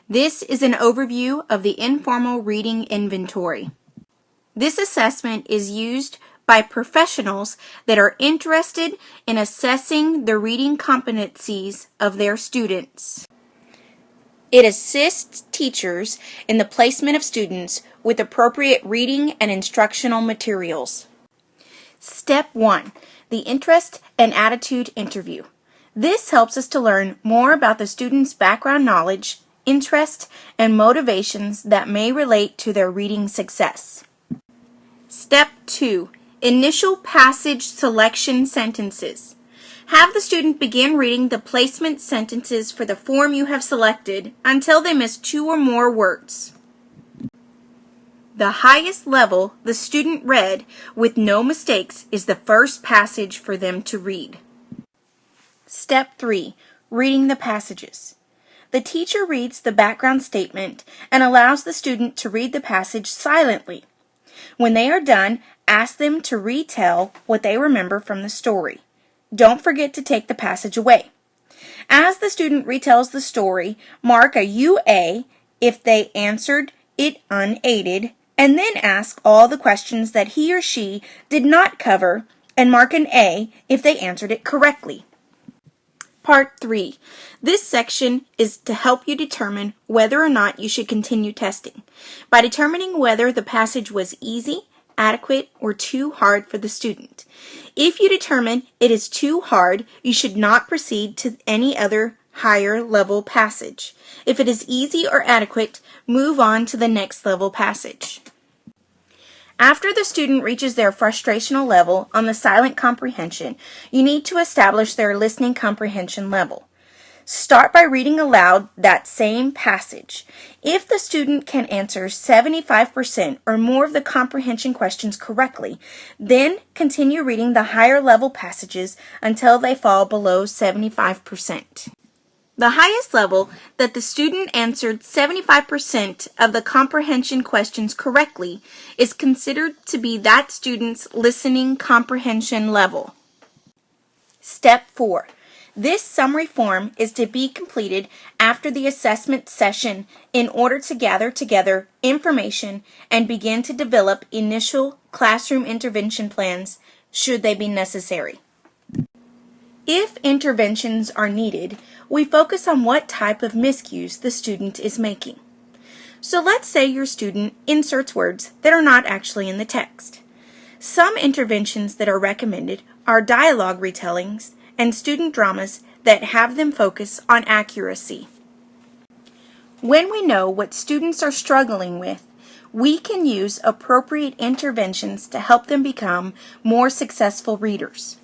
This is an overview of the Informal Reading Inventory. This assessment is used by professionals that are interested in assessing the reading competencies of their students. It assists teachers in the placement of students with appropriate reading and instructional materials. Step 1. The Interest and Attitude Interview. This helps us to learn more about the student's background knowledge, interest, and motivations that may relate to their reading success. Step 2. Initial passage selection sentences. Have the student begin reading the placement sentences for the form you have selected until they miss 2 or more words. The highest level the student read with no mistakes is the first passage for them to read. Step 3. Reading the passages. The teacher reads the background statement and allows the student to read the passage silently. When they are done, ask them to retell what they remember from the story. Don't forget to take the passage away. As the student retells the story, mark a UA if they answered it unaided, and then ask all the questions that he or she did not cover, and mark an A if they answered it correctly. Part 3. This section is to help you determine whether or not you should continue testing. By determining whether the passage was easy, adequate, or too hard for the student. If you determine it is too hard, you should not proceed to any other higher level passage. If it is easy or adequate, move on to the next level passage. After the student reaches their frustrational level on the silent comprehension, you need to establish their listening comprehension level. Start by reading aloud that same passage. If the student can answer 75% or more of the comprehension questions correctly, then continue reading the higher level passages until they fall below 75%. The highest level that the student answered 75% of the comprehension questions correctly is considered to be that student's listening comprehension level. Step 4. This summary form is to be completed after the assessment session in order to gather together information and begin to develop initial classroom intervention plans should they be necessary. If interventions are needed, we focus on what type of miscues the student is making. So let's say your student inserts words that are not actually in the text. Some interventions that are recommended are dialogue retellings and student dramas that have them focus on accuracy. When we know what students are struggling with, we can use appropriate interventions to help them become more successful readers.